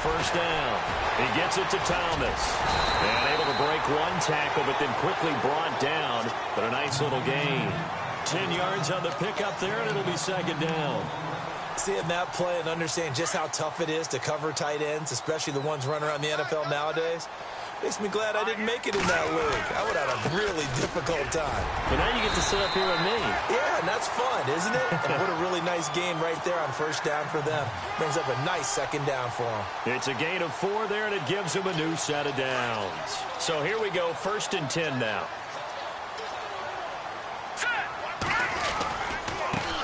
first down. He gets it to Thomas. And able to break one tackle, but then quickly brought down. But a nice little gain. 10 yards on the pickup there, and it'll be second down. Seeing that play and understand just how tough it is to cover tight ends, especially the ones running around the NFL nowadays, makes me glad I didn't make it in that league. I would have had a really difficult time. But now you get to sit up here with me. Yeah, and that's fun, isn't it? And what a really nice game right there on first down for them. Brings up a nice second down for them. It's a gain of 4 there, and it gives them a new set of downs. So here we go, 1st and 10 now.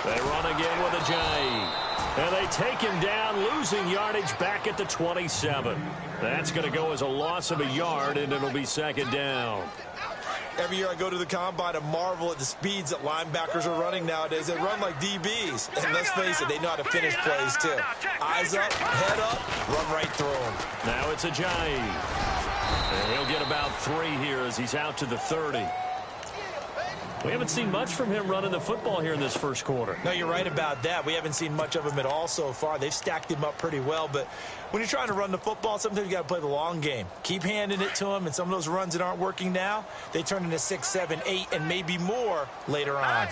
They run again with a J. And they take him down, losing yardage back at the 27. That's going to go as a loss of a yard, and it'll be second down. Every year I go to the combine and marvel at the speeds that linebackers are running nowadays. They run like DBs. And let's face it, they know how to finish plays too. Eyes up, head up, run right through them. Now it's a J. And he'll get about 3 here as he's out to the 30. We haven't seen much from him running the football here in this first quarter. No, you're right about that. We haven't seen much of him at all so far. They've stacked him up pretty well, but when you're trying to run the football, sometimes you got to play the long game. Keep handing it to him, and some of those runs that aren't working now, they turn into 6, 7, 8, and maybe more later on.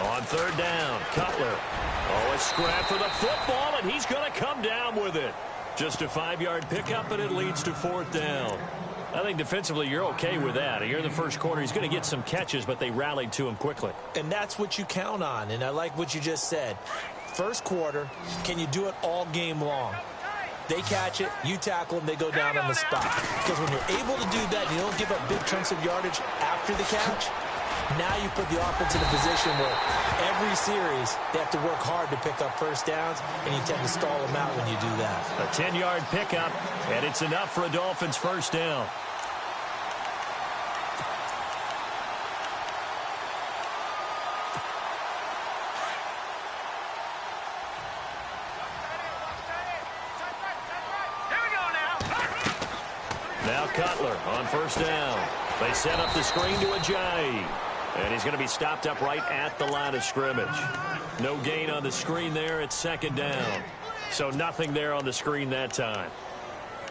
On third down, Cutler. Oh, a scrap for the football, and he's going to come down with it. Just a 5-yard pickup, and it leads to 4th down. I think defensively you're okay with that. Here in the first quarter, he's going to get some catches, but they rallied to him quickly. And that's what you count on, and I like what you just said. First quarter, can you do it all game long? They catch it, you tackle them, they go down on the spot. Because when you're able to do that, and you don't give up big chunks of yardage after the catch, now you put the offense in a position where every series they have to work hard to pick up first downs, and you tend to stall them out when you do that. A 10-yard pickup, and it's enough for a Dolphins first down. Now Cutler on first down. They set up the screen to a J. And he's going to be stopped up right at the line of scrimmage. No gain on the screen there. It's second down. So nothing there on the screen that time.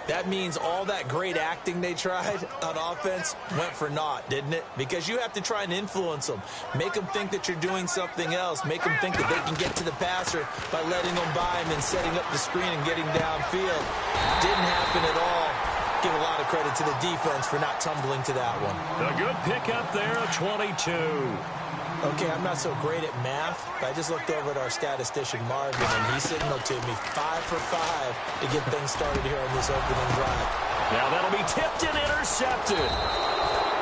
That means all that great acting they tried on offense went for naught, didn't it? Because you have to try and influence them. Make them think that you're doing something else. Make them think that they can get to the passer by letting them by and then setting up the screen and getting downfield. Didn't happen at all. Give a lot of credit to the defense for not tumbling to that one. A good pickup there, a 22. Okay, I'm not so great at math, but I just looked over at our statistician, Marvin, and he signaled to me 5 for 5 to get things started here on this opening drive. Now that'll be tipped and intercepted.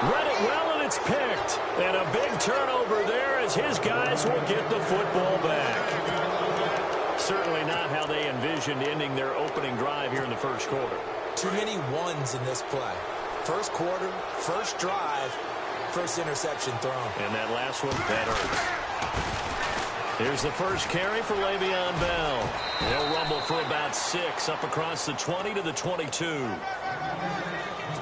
Read it well, and it's picked. And a big turnover there as his guys will get the football back. Certainly not how they envisioned ending their opening drive here in the first quarter. Too many ones in this play. First quarter, first drive, first interception thrown. And that last one, that hurts. Here's the first carry for Le'Veon Bell. He'll rumble for about 6 up across the 20 to the 22.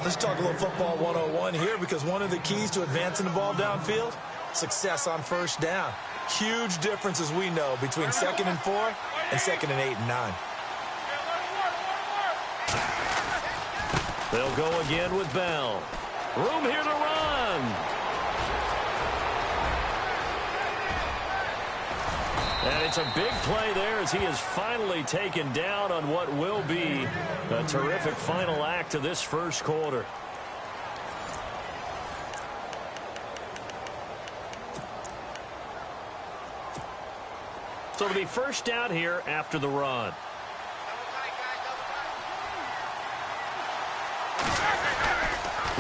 Let's talk a little football 101 here, because one of the keys to advancing the ball downfield, success on first down. Huge difference, as we know, between 2nd and 4 and 2nd and 8 and 9. They'll go again with Bell. Room here to run. And it's a big play there as he is finally taken down on what will be a terrific final act of this first quarter. So it'll be first down here after the run.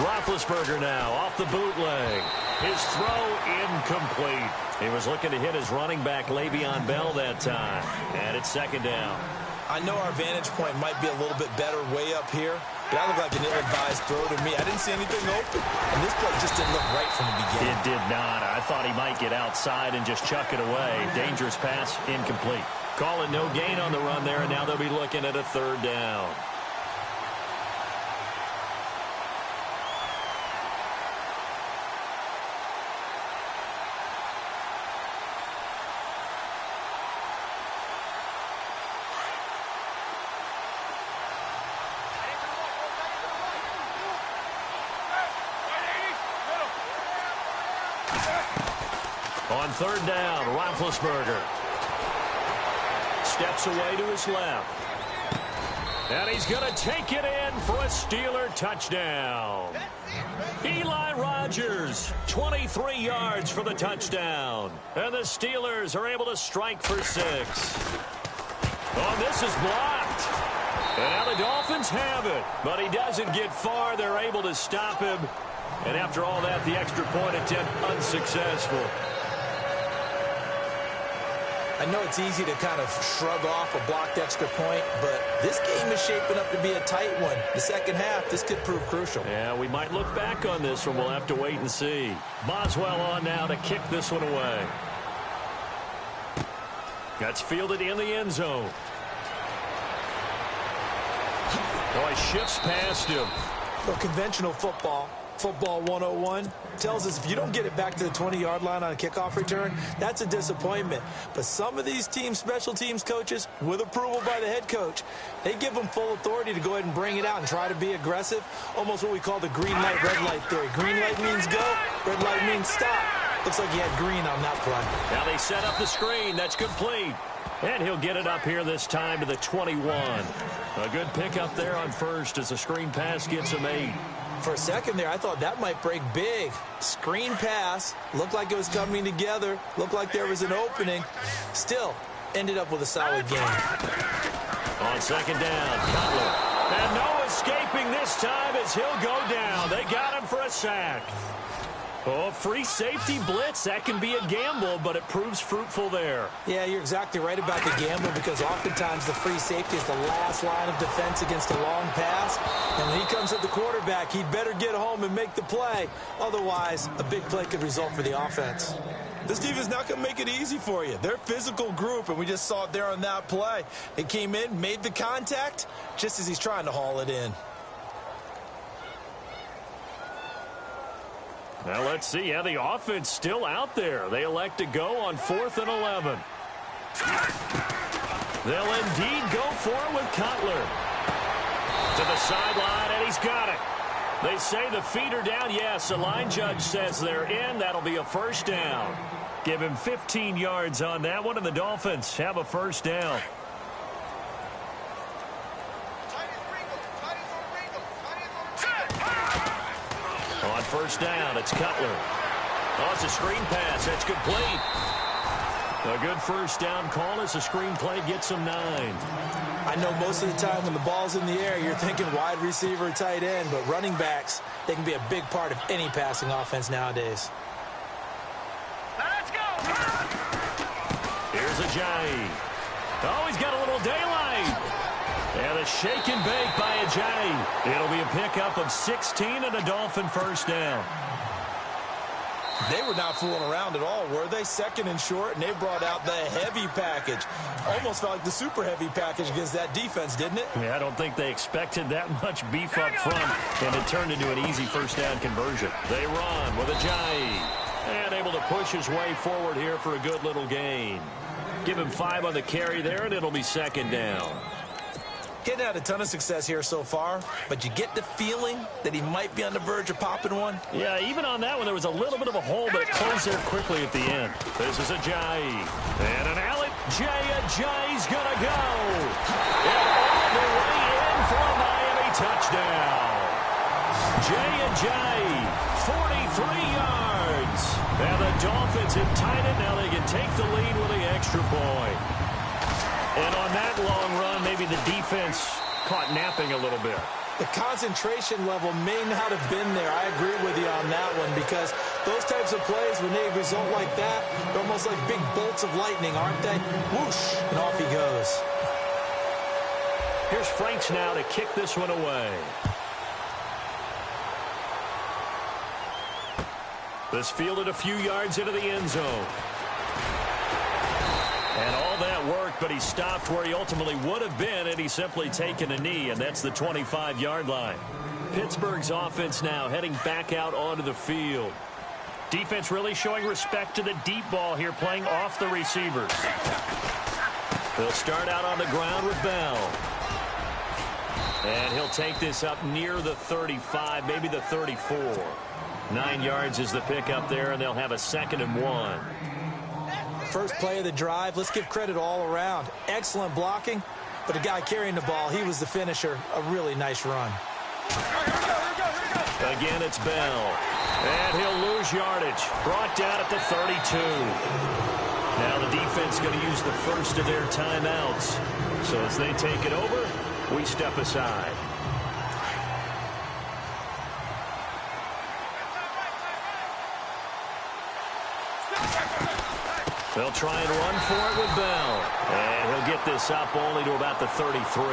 Roethlisberger now off the bootleg. His throw incomplete. He was looking to hit his running back Le'Veon Bell that time. And it's second down. I know our vantage point might be a little bit better way up here, but that looked like an ill-advised throw to me. I didn't see anything open, and this play just didn't look right from the beginning. It did not. I thought he might get outside and just chuck it away. Dangerous pass, incomplete. Call it no gain on the run there, and now they'll be looking at a third down. On third down, Roethlisberger steps away to his left. And he's going to take it in for a Steeler touchdown. Eli Rogers, 23 yards for the touchdown. And the Steelers are able to strike for 6. Oh, this is blocked. And now the Dolphins have it. But he doesn't get far. They're able to stop him. And after all that, the extra point attempt unsuccessful. I know it's easy to kind of shrug off a blocked extra point, but this game is shaping up to be a tight one. The second half, this could prove crucial. Yeah, we might look back on this one. We'll have to wait and see. Boswell on now to kick this one away. That's fielded in the end zone. Oh, he shifts past him. Well, conventional football 101, tells us if you don't get it back to the 20-yard line on a kickoff return, that's a disappointment. But some of these teams, special teams coaches, with approval by the head coach, they give them full authority to go ahead and bring it out and try to be aggressive, almost what we call the green light, red light theory. Green light means go, red light means stop. Looks like he had green on that play. Now they set up the screen. That's complete. And he'll get it up here this time to the 21. A good pickup there on first as the screen pass gets him 8. For a second there, I thought that might break big. Screen pass. Looked like it was coming together. Looked like there was an opening. Still, ended up with a solid game. On second down, Cutler. And no escaping this time as he'll go down. They got him for a sack. Oh, free safety blitz. That can be a gamble, but it proves fruitful there. Yeah, you're exactly right about the gamble because oftentimes the free safety is the last line of defense against a long pass. And when he comes at the quarterback, he'd better get home and make the play. Otherwise, a big play could result for the offense. This defense not going to make it easy for you. They're a physical group, and we just saw it there on that play. They came in, made the contact, just as he's trying to haul it in. Now let's see. Yeah, the offense still out there. They elect to go on 4th and 11. They'll indeed go for it with Cutler. To the sideline, and he's got it. They say the feet are down. Yes, the line judge says they're in. That'll be a first down. Give him 15 yards on that one, and the Dolphins have a first down. On first down, it's Cutler. Oh, it's a screen pass. That's complete. A good first down call as the screen play gets him 9. I know most of the time when the ball's in the air, you're thinking wide receiver, tight end, but running backs, they can be a big part of any passing offense nowadays. Let's go! Here's Ajayi. Oh, he's got a little daylight. And a shake and bake by Ajayi. It'll be a pickup of 16 and a Dolphin first down. They were not fooling around at all, were they? Second and short, and they brought out the heavy package. Almost felt like the super heavy package against that defense, didn't it? Yeah, I don't think they expected that much beef up front, and it turned into an easy first down conversion. They run with Ajayi, and able to push his way forward here for a good little gain. Give him 5 on the carry there, and it'll be second down. Getting had a ton of success here so far, but you get the feeling that he might be on the verge of popping one. Yeah, even on that one, there was a little bit of a hole, but it closed there quickly at the end. This is Ajayi. And an alley. Ajayi's going to go. And all the way in for a Miami touchdown. Ajayi, 43 yards. And the Dolphins have tied it. Now they can take the lead with the extra point. And on that long run, maybe the defense caught napping a little bit. The concentration level may not have been there. I agree with you on that one because those types of plays, when they result like that, they're almost like big bolts of lightning, aren't they? Whoosh, and off he goes. Here's Franks now to kick this one away. This fielded a few yards into the end zone. And all that worked, but he stopped where he ultimately would have been had he simply taken a knee, and that's the 25-yard line. Pittsburgh's offense now heading back out onto the field. Defense really showing respect to the deep ball here, playing off the receivers. They'll start out on the ground with Bell. And he'll take this up near the 35, maybe the 34. 9 yards is the pickup there, and they'll have a 2nd and 1. First play of the drive, let's give credit all around. Excellent blocking, but the guy carrying the ball, he was the finisher. A really nice run. Again, it's Bell. And he'll lose yardage. Brought down at the 32. Now the defense going to use the first of their timeouts. So as they take it over, we step aside. They'll try and run for it with Bell. And he'll get this up only to about the 33.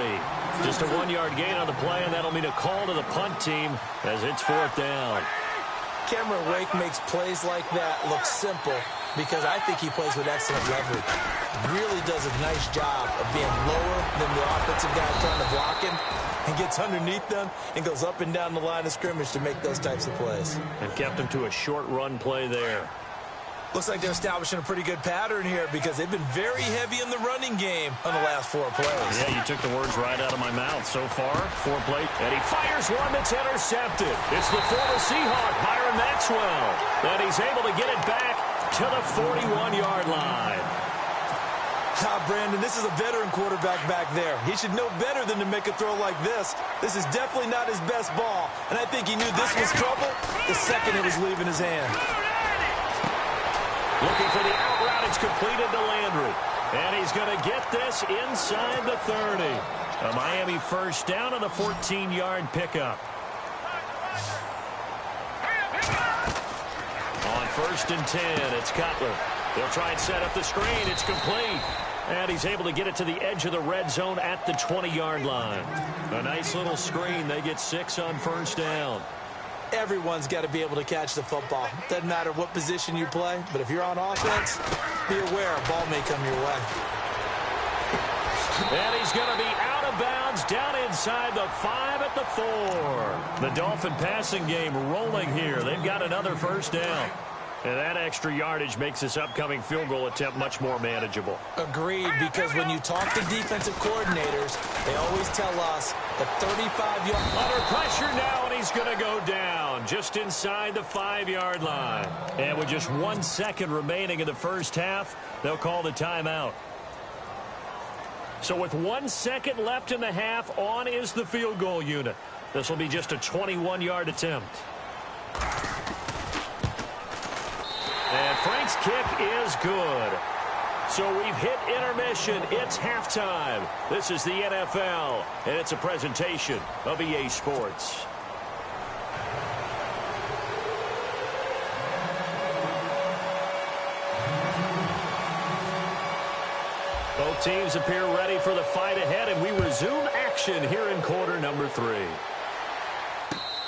Just a 1-yard gain on the play, and that'll mean a call to the punt team as it's 4th down. Cameron Wake makes plays like that look simple because I think he plays with excellent leverage. Really does a nice job of being lower than the offensive guy trying to block him and gets underneath them and goes up and down the line of scrimmage to make those types of plays. And kept him to a short run play there. Looks like they're establishing a pretty good pattern here because they've been very heavy in the running game on the last 4 plays. Yeah, you took the words right out of my mouth. So far, 4 plays, and he fires one that's intercepted. It's the former Seahawk, Byron Maxwell, and he's able to get it back to the 41-yard line. Brandon, this is a veteran quarterback back there. He should know better than to make a throw like this. This is definitely not his best ball, and I think he knew this was trouble the second it was leaving his hand. Looking for the out route. It's completed to Landry. And he's going to get this inside the 30. A Miami first down on the 14-yard pickup. On 1st and 10, it's Cutler. They'll try and set up the screen. It's complete. And he's able to get it to the edge of the red zone at the 20-yard line. A nice little screen. They get 6 on 1st down. Everyone's got to be able to catch the football. Doesn't matter what position you play, but if you're on offense, be aware a ball may come your way. And he's going to be out of bounds down inside the 5 at the 4. The Dolphin passing game rolling here. They've got another 1st down. And that extra yardage makes this upcoming field goal attempt much more manageable. Agreed, because when you talk to defensive coordinators, they always tell us that 35-yard... Under pressure now, and he's going to go down just inside the 5-yard line. And with just 1 second remaining in the first half, they'll call the timeout. So with 1 second left in the half, on is the field goal unit. This will be just a 21-yard attempt. And Frank's kick is good. So we've hit intermission. It's halftime. This is the NFL, and it's a presentation of EA Sports. Both teams appear ready for the fight ahead, and we resume action here in quarter number 3.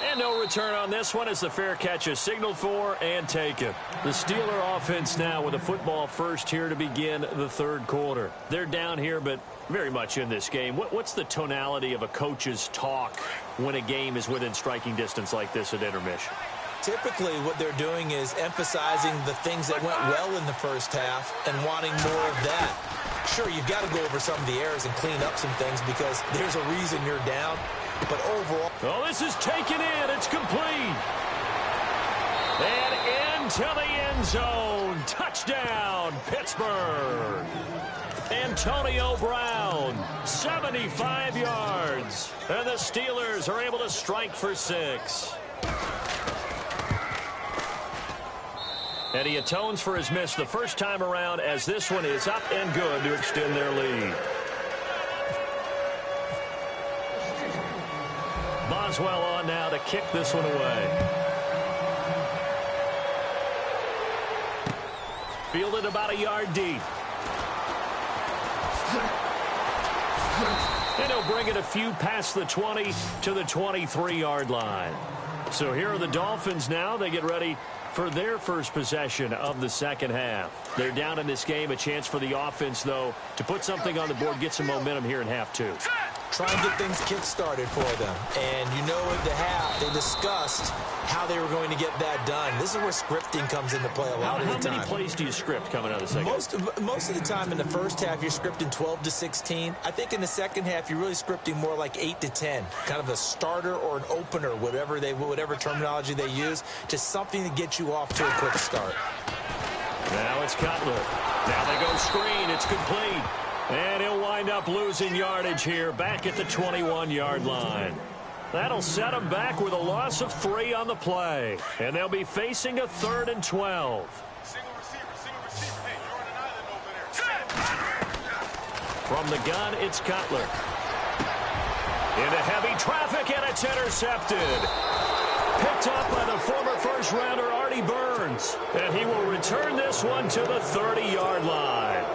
And no return on this one as the fair catch is signaled for and taken. The Steeler offense now with a football first here to begin the 3rd quarter. They're down here, but very much in this game. What's the tonality of a coach's talk when a game is within striking distance like this at intermission? Typically, what they're doing is emphasizing the things that went well in the first half and wanting more of that. Sure, you've got to go over some of the errors and clean up some things because there's a reason you're down. But overall... Oh, this is taken in. It's complete. And into the end zone. Touchdown, Pittsburgh. Antonio Brown, 75 yards. And the Steelers are able to strike for 6. And he atones for his miss the first time around as this one is up and good to extend their lead. Boswell on now to kick this one away. Fielded about a yard deep. And he'll bring it a few past the 20 to the 23-yard line. So here are the Dolphins now. They get ready for their first possession of the second half. They're down in this game. A chance for the offense, though, to put something on the board, get some momentum here in half 2. Try and get things kick-started for them. And you know at the half, they discussed how they were going to get that done. This is where scripting comes into play a lot of the time. How many plays do you script coming out of the second half? Most of the time in the first half, you're scripting 12 to 16. I think in the second half, you're really scripting more like 8 to 10. Kind of a starter or an opener, whatever terminology they use. Just something to get you off to a quick start. Now it's Cutler. Now they go screen. It's complete. And he'll wind up losing yardage here back at the 21-yard line. That'll set them back with a loss of 3 on the play. And they'll be facing a 3rd and 12. From the gun, it's Cutler. Into heavy traffic, and it's intercepted. Picked up by the former first-rounder Artie Burns. And he will return this one to the 30-yard line.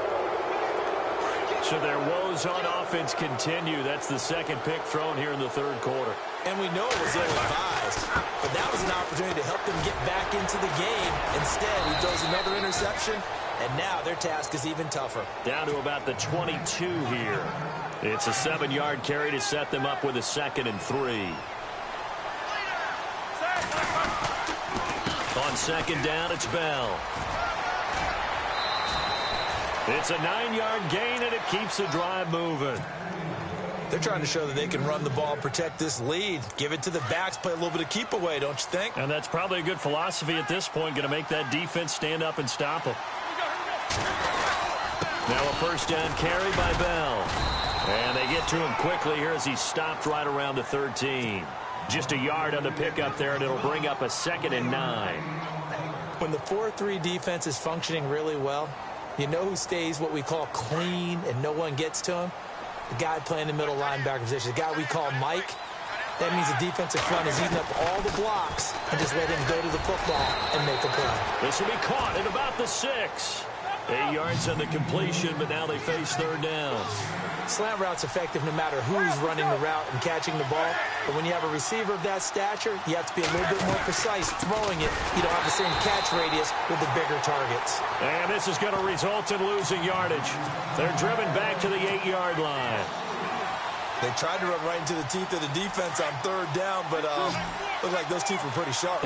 So their woes on offense continue. That's the second pick thrown here in the 3rd quarter. And we know it was ill-advised, but that was an opportunity to help them get back into the game. Instead, he throws another interception, and now their task is even tougher. Down to about the 22 here. It's a 7-yard carry to set them up with a 2nd and 3. On 2nd down, it's Bell. It's a 9-yard gain, and it keeps the drive moving. They're trying to show that they can run the ball, protect this lead, give it to the backs, play a little bit of keep away, don't you think? And that's probably a good philosophy at this point, going to make that defense stand up and stop them. Now a 1st down carry by Bell. And they get to him quickly here as he's stopped right around the 13. Just a yard on the pickup there, and it'll bring up a 2nd and 9. When the 4-3 defense is functioning really well, you know who stays what we call clean and no one gets to him? The guy playing the middle linebacker position, the guy we call Mike. That means the defensive front is eating up all the blocks and just let him go to the football and make a play. This will be caught at about the 6. 8 yards on the completion, but now they face 3rd down. Slant route's effective no matter who's running the route and catching the ball. But when you have a receiver of that stature, you have to be a little bit more precise throwing it. You don't have the same catch radius with the bigger targets. And this is going to result in losing yardage. They're driven back to the 8-yard line. They tried to run right into the teeth of the defense on 3rd down, but looked like those teeth were pretty sharp.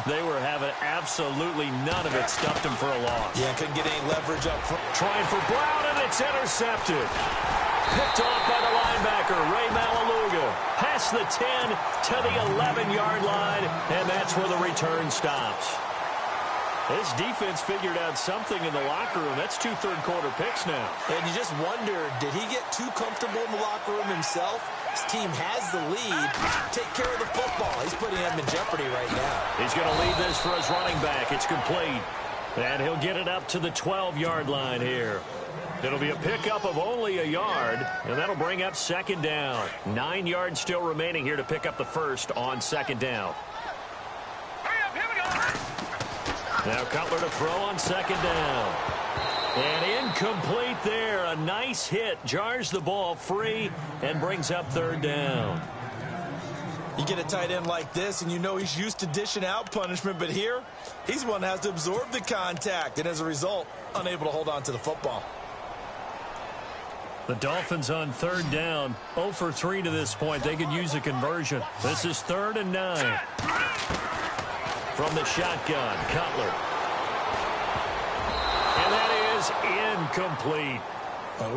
They were having absolutely none of it. Stuffed him for a loss. Yeah, couldn't get any leverage up front. Trying for Brown, and it's intercepted. Picked off by the linebacker, Ray Malaluga. Past the 10 to the 11-yard line, and that's where the return stops. This defense figured out something in the locker room. That's 2 third-quarter picks now. And you just wonder, did he get too comfortable in the locker room himself? His team has the lead. Take care of the football. He's putting him in jeopardy right now. He's going to lead this for his running back. It's complete. And he'll get it up to the 12-yard line here. It'll be a pickup of only a yard, and that'll bring up 2nd down. 9 yards still remaining here to pick up the first on 2nd down. Now Cutler to throw on 2nd down. And incomplete there. A nice hit. Jars the ball free and brings up 3rd down. You get a tight end like this, and you know he's used to dishing out punishment, but here, he's the one that has to absorb the contact, and as a result, unable to hold on to the football. The Dolphins on 3rd down. 0 for 3 to this point. They could use a conversion. This is 3rd and 9. From the shotgun, Cutler. And that is incomplete.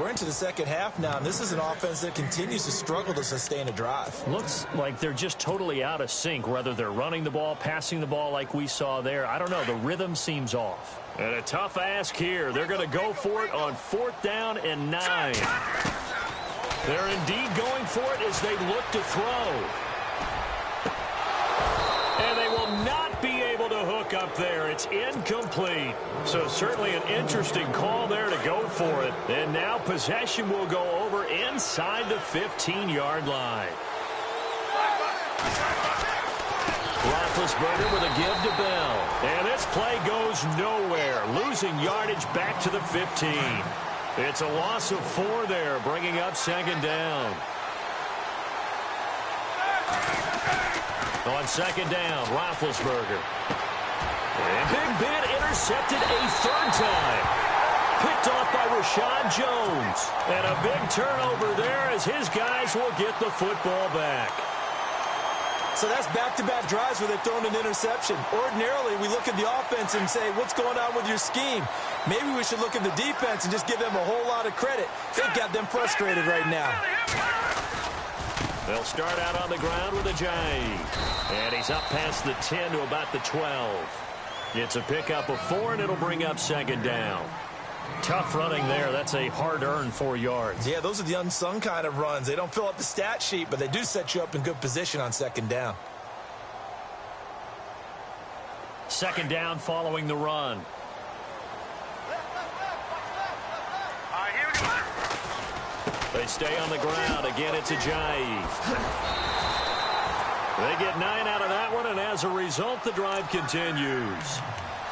We're into the 2nd half now, and this is an offense that continues to struggle to sustain a drive. Looks like they're just totally out of sync, whether they're running the ball, passing the ball like we saw there. I don't know. The rhythm seems off. And a tough ask here. They're going to go for it on 4th down and 9. They're indeed going for it as they look to throw. And they will not be able to hook up there. It's incomplete. So certainly an interesting call there to go for it. And now possession will go over inside the 15-yard line. Roethlisberger with a give to Bell. And this play goes nowhere. Losing yardage back to the 15. It's a loss of 4 there, bringing up 2nd down. On 2nd down, Roethlisberger. And Big Ben intercepted a 3rd time. Picked off by Rashad Jones. And a big turnover there as his guys will get the football back. So that's back-to-back drives where they've thrown an interception. Ordinarily, we look at the offense and say, what's going on with your scheme? Maybe we should look at the defense and just give them a whole lot of credit. They've got them frustrated right now. They'll start out on the ground with a J. And he's up past the 10 to about the 12. It's a pickup of 4, and it'll bring up second down. Tough running there. That's a hard-earned 4 yards. Yeah, those are the unsung kind of runs. They don't fill up the stat sheet, but they do set you up in good position on second down. Second down following the run. They stay on the ground. Again, it's Ajayi. They get 9 out of that one, and as a result, the drive continues.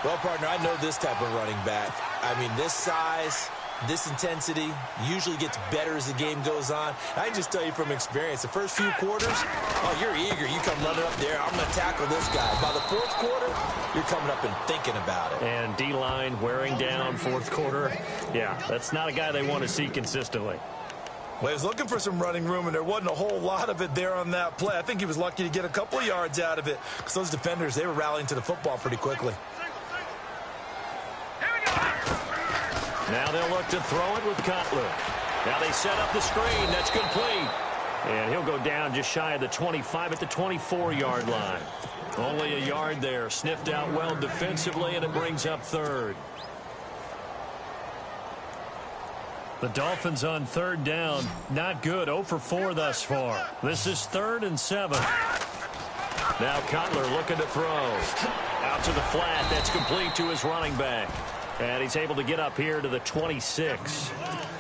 Well, partner, I know this type of running back. I mean, this size, this intensity usually gets better as the game goes on. I can just tell you from experience, the first few quarters, oh, you're eager. You come running up there, I'm going to tackle this guy. By the fourth quarter, you're coming up and thinking about it. And D-line wearing down fourth quarter. Yeah, that's not a guy they want to see consistently. Well, he was looking for some running room, and there wasn't a whole lot of it there on that play. I think he was lucky to get a couple of yards out of it because those defenders, they were rallying to the football pretty quickly. Now they'll look to throw it with Cutler. Now they set up the screen. That's complete. And he'll go down just shy of the 25 at the 24-yard line. Only a yard there. Sniffed out well defensively, and it brings up third. The Dolphins on third down. Not good. 0 for 4 thus far. This is 3rd and 7. Now Cutler looking to throw. Out to the flat. That's complete to his running back. And he's able to get up here to the 26.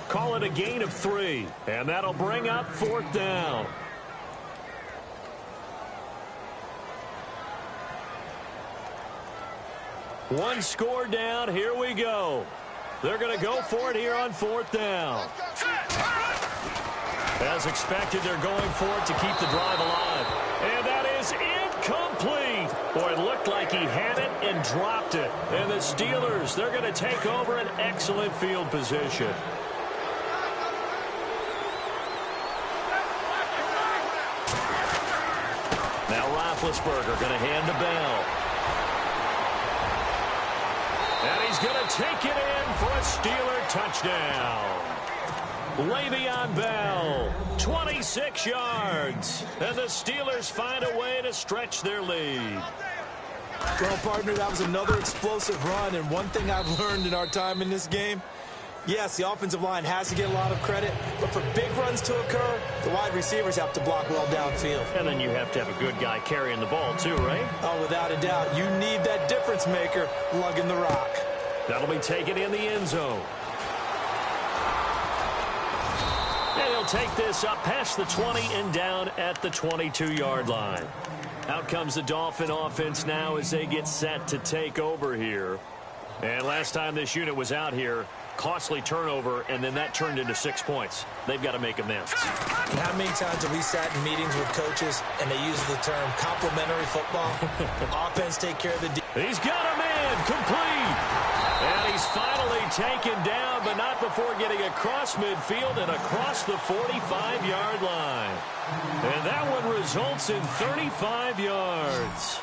Call it a gain of 3. And that'll bring up 4th down. One score down. Here we go. They're going to go for it here on 4th down. As expected, they're going for it to keep the drive alive. And that is incomplete. Boy, it looked like he had it and dropped it. And the Steelers, they're going to take over an excellent field position. Now Roethlisberger going to hand to Bell. And he's going to take it in for a Steeler touchdown. Le'Veon Bell, 26 yards. And the Steelers find a way to stretch their lead. Well, partner, that was another explosive run. And one thing I've learned in our time in this game, yes, the offensive line has to get a lot of credit, but for big runs to occur, the wide receivers have to block well downfield. And then you have to have a good guy carrying the ball too, right? Oh, without a doubt. You need that difference maker lugging the rock. That'll be taken in the end zone. And he'll take this up past the 20 and down at the 22-yard line. Out comes the Dolphin offense now as they get set to take over here. And last time this unit was out here, costly turnover, and then that turned into 6 points. They've got to make amends. And how many times have we sat in meetings with coaches and they use the term complementary football? Offense take care of the defense. He's got a man complete. And he's finally taken down, but not before getting across midfield and across the 45-yard line. And that one results in 35 yards.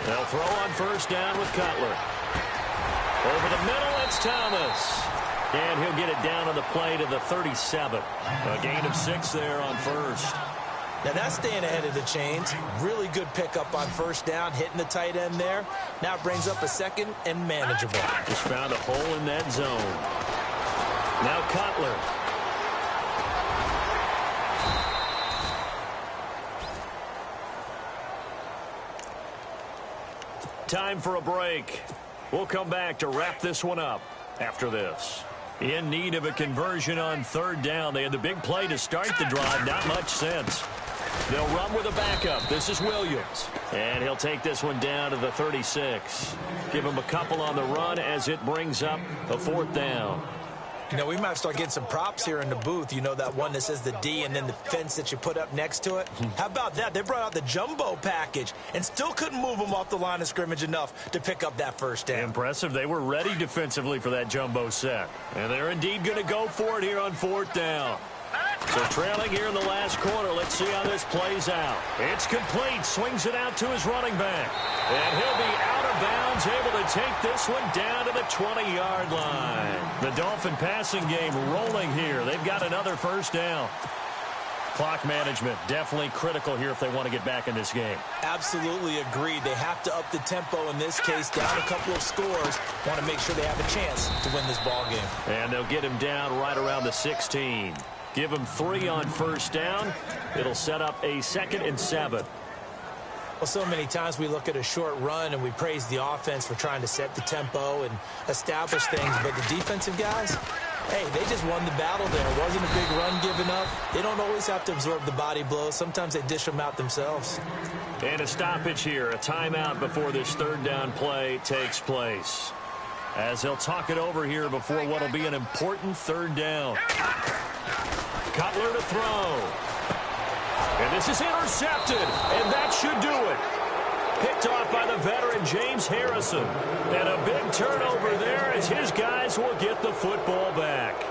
They'll throw on first down with Cutler. Over the middle, it's Thomas. And he'll get it down on the play to the 37. A gain of 6 there on first. Now that's staying ahead of the chains. Really good pickup on first down, hitting the tight end there. Now it brings up a second and manageable. Just found a hole in that zone. Now Cutler. Time for a break. We'll come back to wrap this one up after this. In need of a conversion on third down. They had the big play to start the drive. Not much sense. They'll run with a backup. This is Williams. And he'll take this one down to the 36. Give him a couple on the run as it brings up a 4th down. You know, we might start getting some props here in the booth. You know, that one that says the D and then the fence that you put up next to it? How about that? They brought out the jumbo package and still couldn't move them off the line of scrimmage enough to pick up that first down. Impressive. They were ready defensively for that jumbo set. And they're indeed going to go for it here on 4th down. So trailing here in the last quarter. Let's see how this plays out. It's complete. Swings it out to his running back. And he'll be out of bounds, able to take this one down to the 20-yard line. The Dolphin passing game rolling here. They've got another first down. Clock management, definitely critical here if they want to get back in this game. Absolutely agreed. They have to up the tempo in this case, down a couple of scores. Want to make sure they have a chance to win this ball game. And they'll get him down right around the 16. Give him 3 on first down. It'll set up a 2nd and 7. Well, so many times we look at a short run and we praise the offense for trying to set the tempo and establish things, but the defensive guys, hey, they just won the battle there. It wasn't a big run given up. They don't always have to absorb the body blows. Sometimes they dish them out themselves. And a stoppage here, a timeout before this 3rd down play takes place. As they'll talk it over here before what will be an important 3rd down. Cutler to throw. And this is intercepted, and that should do it. Picked off by the veteran James Harrison. And a big turnover there as his guys will get the football back.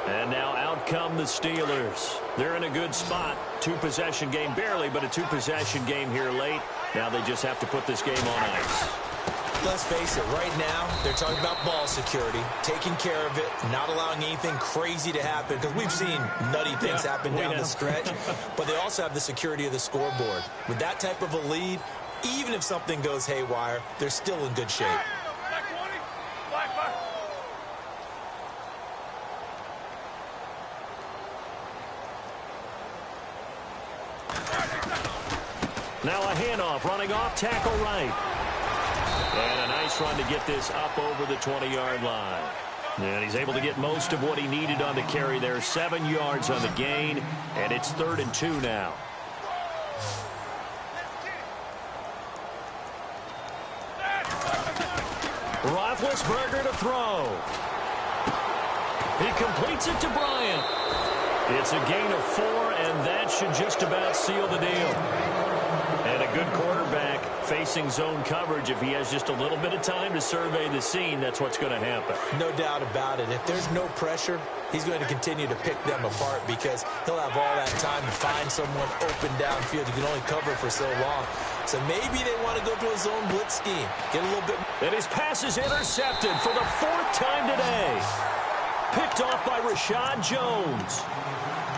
And now out come the Steelers. They're in a good spot. 2-possession game, barely, but a 2-possession game here late. Now they just have to put this game on ice. Let's face it, right now, they're talking about ball security, taking care of it, not allowing anything crazy to happen, because we've seen nutty things happen down the stretch, but they also have the security of the scoreboard. With that type of a lead, even if something goes haywire, they're still in good shape. Now a handoff, running off, tackle right. And a nice run to get this up over the 20-yard line. And he's able to get most of what he needed on the carry there. 7 yards on the gain, and it's 3rd and 2 now. Roethlisberger to throw. He completes it to Bryant. It's a gain of 4, and that should just about seal the deal. And a good quarterback facing zone coverage. If he has just a little bit of time to survey the scene, that's what's going to happen. No doubt about it. If there's no pressure, he's going to continue to pick them apart because he'll have all that time to find someone open downfield. You can only cover for so long. So maybe they want to go to a zone blitz scheme. Get a little bit. And his pass is intercepted for the 4th time today. Picked off by Rashad Jones.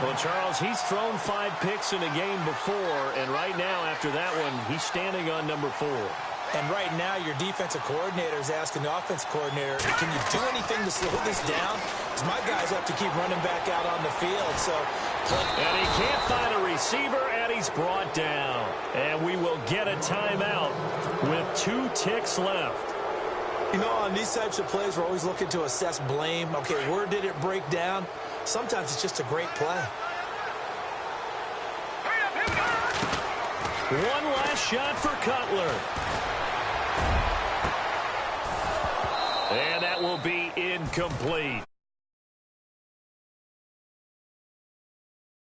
Well, Charles, he's thrown 5 picks in a game before, and right now, after that one, he's standing on number 4. And right now, your defensive coordinator is asking the offensive coordinator, can you do anything to slow this down? Because my guys have to keep running back out on the field. And he can't find a receiver, and he's brought down. And we will get a timeout with 2 ticks left. You know, on these types of plays, we're always looking to assess blame. Okay, where did it break down? Sometimes it's just a great play. One last shot for Cutler. And that will be incomplete.